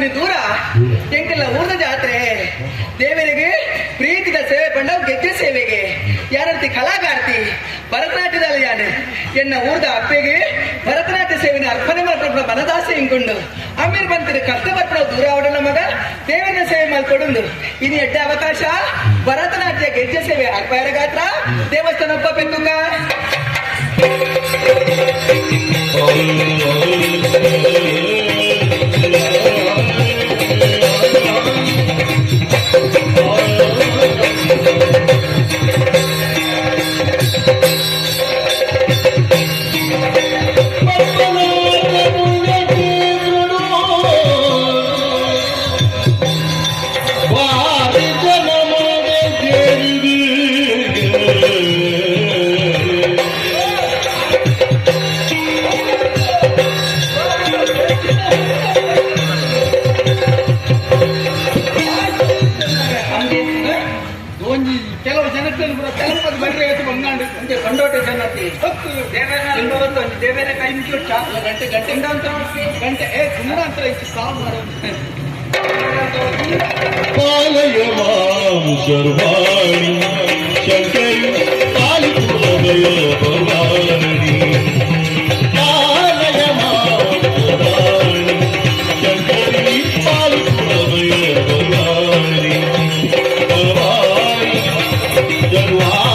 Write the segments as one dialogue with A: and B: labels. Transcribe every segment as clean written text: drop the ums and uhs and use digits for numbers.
A: ಬರ್ತೀನಿ ದೂರ ಎಂಕೆಲ್ಲ ಊರ್ದ ಜಾತ್ರೆ ದೇವರಿಗೆ ಪ್ರೀತಿದ ಸೇವೆ ಪಂಡ ಗೆಜ್ಜೆ ಸೇವೆಗೆ ಯಾರಂತಿ ಕಲಾಗಾರ್ತಿ ಭರತನಾಟ್ಯದಲ್ಲಿ ಯಾನೆ ಎನ್ನ ಊರ್ದ ಅಪ್ಪೆಗೆ ಭರತನಾಟ್ಯ ಸೇವೆನ ಅರ್ಪಣೆ ಮಾಡ್ಕೊಂಡು ಮನದಾಸೆ ಹಿಂಕೊಂಡು ಆಮೇಲೆ ಬಂತಿರ ಕಷ್ಟ ಬರ್ಪಡ ದೂರ ಅವಡಲ್ಲ ಮಗ ದೇವನ ಸೇವೆ ಮಾಡ್ಕೊಡುಂದು ಇನ್ನು ಎಡ್ಡೆ ಅವಕಾಶ ಭರತನಾಟ್ಯ ಗೆಜ್ಜೆ ಸೇವೆ ಅರ್ಪಾಯರ ಗಾತ್ರ ದೇವಸ್ಥಾನ ಒಪ್ಪ ಬೆಕ್ಕುಂಗ ಕೊಂಡೋಟೆ ಜನತಿ ದೇವೇರೆ ಕೈ ಮುಚ್ಚಿ ಗಂಟೆ ಗಂಟೆಯಿಂದ ಅಂತ ಗಂಟೆ ತುಂಬ ಅಂತ ಇಷ್ಟು ಸಾವು ಮಾಡೋದು ಪಾಲಯ ಮಾಂ ಸರ್ವಾಣಿ ಶಂಕರಿ ಪಾಲಿಪುರದಯ ಭವಾನಿ ಪಾಲಯ ಮಾಂ ಸರ್ವಾಣಿ ಶಂಕರಿ ಪಾಲಿಪುರದಯ ಭವಾನಿ ಭವಾನಿ ಸರ್ವಾಣಿ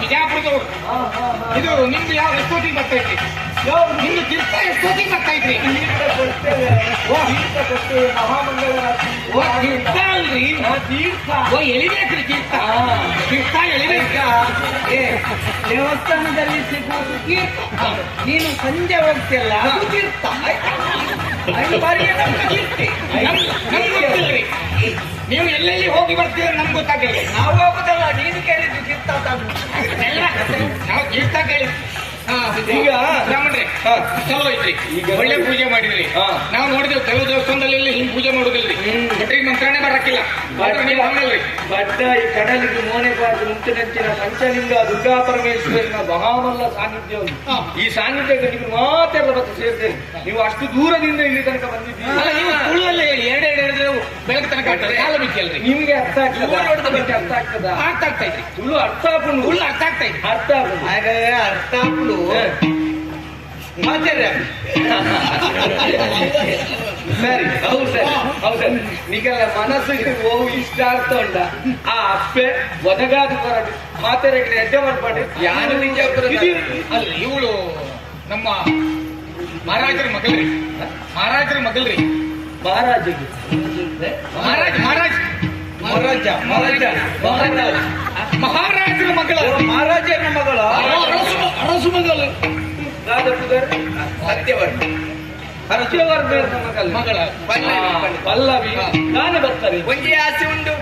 A: ಬಿಜಾಪುರದವರು ಇದು ನಿಮ್ದು ಯಾವ ಎಷ್ಟೊತ್ತಿಗೆ ಬರ್ತೈತಿ ನಿಮ್ದು ತೀರ್ಥ ಎಷ್ಟೊತ್ತಿಗೆ ಬರ್ತೈತ್ರಿ ತೀರ್ಥ ಅಲ್ರಿ ಎಳಿಬೇಕ್ರಿ ತೀರ್ಥ ತೀರ್ಥ ಎಳಿಬೇಕ ದೇವಸ್ಥಾನದಲ್ಲಿ ಸಿಗುವುದು ತೀರ್ಥ ನೀನು ಸಂಜೆ ಹೋಗ್ತಿಲ್ಲ ಅದು ತೀರ್ಥ ನೀವು ಎಲ್ಲೆಲ್ಲಿ ಹೋಗಿ ಬರ್ತೀರ ನಮ್ಗೆ ಗೊತ್ತಾಗಿಲ್ಲ ನಾವು ಹೋಗುದಲ್ಲ ನೀನು ಕೇಳಿದ್ವಿ ತೀರ್ಥ ನಾವು ತೀರ್ಥ ಕೇಳಿದ್ವಿ ಈಗ ಬ್ರಾಹ್ಮಣ್ರಿ ಚಲೋ ಐತ್ರಿ ಈಗ ಒಳ್ಳೆ ಪೂಜೆ ಮಾಡಿದ್ರಿ ನಾವು ನೋಡಿದೇವು ಕೆಲವು ದೇವಸ್ಥಾನದಲ್ಲಿ ಹಿಂಗ್ ಪೂಜೆ ಮಾಡುದಿಲ್ರಿ ಬಟ್ರಿಗೆ ಮಂತ್ರಾಣೆ ಬರಕ್ಕಿಲ್ಲ ನೀವು ಹಂಗಲ್ರಿ ಬಡ್ಡ ಈ ಕಡಲಿಗೆ ಮೋನೆಬಾರ್ದು ಮುತ್ತಿನಂಚಿನ ಪಂಚಲಿಂಗ ದುರ್ಗಾ ಪರಮೇಶ್ವರಿನ ಮಹಾಮಲ್ಲ ಸಾನ್ನಿಧ್ಯ ಈ ಸಾನ್ನಿಧ್ಯಕ್ಕೆ ನೀವು ಮಾತೆಲ್ಲ ಬಂದು ಸೇರ್ತೇನೆ ನೀವು ಅಷ್ಟು ದೂರದಿಂದ ಇಲ್ಲಿ ತನಕ ಬಂದಿದ್ದೀರಿ ನೀವು ತುಳುವಲ್ಲೇ ಎರಡೆರಡು ಹೇಳಿದ್ರೆ ಬೆಳಗ್ಗೆ ತನಕ ಆಗ್ತದೆ ಕಾಲ ಬಿಚ್ಚಲ್ರಿ ನಿಮ್ಗೆ ಅರ್ಥ ಆಗ್ತದೆ ಅರ್ಥ ಆಗ್ತದ ಅರ್ಥ ಆಗ್ತಾ ಇದ್ರಿ ತುಳು ಅರ್ಥ ಹಾಕೊಂಡು ತುಳು ಅರ್ಥ ಆಗ್ತಾ ಇದ್ರಿ ಅರ್ಥ ಹಾಗಾದ್ರೆ ಅರ್ಥ ಹಾಕೊಂಡು ಸರಿ ಹೌದು ಸರ್ ಹೌದು ನಿಗಲ್ಲ ಮನಸ್ಸಿಗೆ ಹೋಗು ಇಷ್ಟ ಆಗ್ತಾ ಉಂಟ ಆ ಅಪ್ಪೆ ಒದಗಾದ ಹೊರಟು ಮಾತೆರೆಗೆ ಹೆಜ್ಜೆ ಮಾಡ್ಪಾಡಿ ಯಾರು ನಿಜ ಅಲ್ಲ ಇವಳು ನಮ್ಮ ಮಹಾರಾಜರ ಮಗಳ್ರಿ ಮಹಾರಾಜರ ಮಗಳ್ರಿ ಮಹಾರಾಜಿಗೆ ಮಹಾರಾಜ ಮಹಾರಾಜ ಮಹಾರಾಜ ಮಹಾರಾಜ ಮಹಾರಾಜ ಮಹಾರಾಜರ ಮಗಳ ಮಹಾರಾಜರ ಮಗಳ ಅರಸು ಮಗಳು ರಾಜಪುದರ್ ಸತ್ಯವರ್ತಿ ಮಗಳ
B: ಪಲ್ಲವಿ ನಾನೇ ಬರ್ತಾರೆ.
A: ಒಂದೇ ಆಸೆ ಉಂಟು.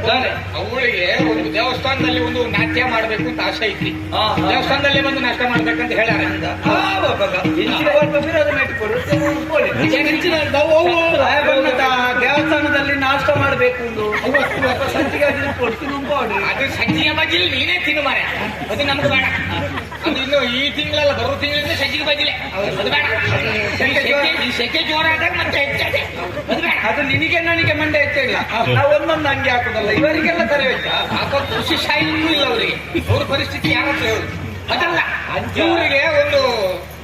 A: ಅವಳಿಗೆ ಒಂದು ದೇವಸ್ಥಾನದಲ್ಲಿ ಒಂದು ನಾಟ್ಯ ಮಾಡ್ಬೇಕು ಅಂತ ಆಸೆ ಐತಿ. ದೇವಸ್ಥಾನದಲ್ಲಿ ಬಂದು ನಾಷ್ಟ ಮಾಡ್ಬೇಕಂತ ಹೇಳ್ಯಾರ.
B: ದೇವಸ್ಥಾನದಲ್ಲಿ ನಾಷ್ಟ ಮಾಡ್ಬೇಕು ಸಂಚಿಗೆ
A: ಅದು ಸಂಜಿಗೆ ಬಜ್ಜಿಲ್ ನೀನೇ ತಿನ್ನು ಮಾರ. ಅದು ನಮ್ಗೆ ಬೇಡ. ಅದು ಇನ್ನು ಈ ತಿಂಗಳಲ್ಲ, ಬರೋ ತಿಂಗಳಿಂದ ಸಂಜಿಗೆ ಬಜ್ಜಿಲೆ. ಅದು ಬೇಡ. ಸೆಕೆ ಜೋರಾದಾಗ ಮತ್ತೆ ಹೆಚ್ಚಾದೆ. ಅದು ಬೇಡ.
B: ಅದು ನಿನಗೆ ನನಗೆ ಮಂಡೆ ಹೆಚ್ಚಿಲ್ಲ. ನಾವು ಒಂದೊಂದು ಅಂಗಿ ಹಾಕುದಲ್ಲ, ಇವರಿಗೆಲ್ಲ ಕರೆ ವೆಚ್ಚ
A: ಹಾಕೋ ಕೃಷಿ ಶಾಹಿನೂ ಇಲ್ಲ ಅವರಿಗೆ. ಅವ್ರ ಪರಿಸ್ಥಿತಿ ಯಾರಂತ ಹೇಳುದು ಅದಲ್ಲ. ಇವರಿಗೆ ಒಂದು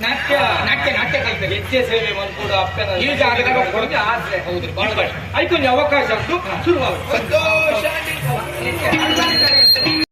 A: ನಾಟ್ಯ ನಾಟ್ಯ ನಾಟ್ಯ ಕಲಿತಾರೆ.
B: ಹೆಜ್ಜೆ ಸೇವೆ ಮಾಡ್ಕೊಡು ಅಪ್ಪನ
A: ಈಗ ಅದಕ್ಕೆ ಕೊಡುಗೆ ಆಸೆ. ಹೌದು, ಬಹಳ ಬೇಡ.
B: ಆಯ್ತು, ಅವಕಾಶ ಉಂಟು, ಶುರುವಾಗುತ್ತೆ.
A: ಸಂತೋಷ.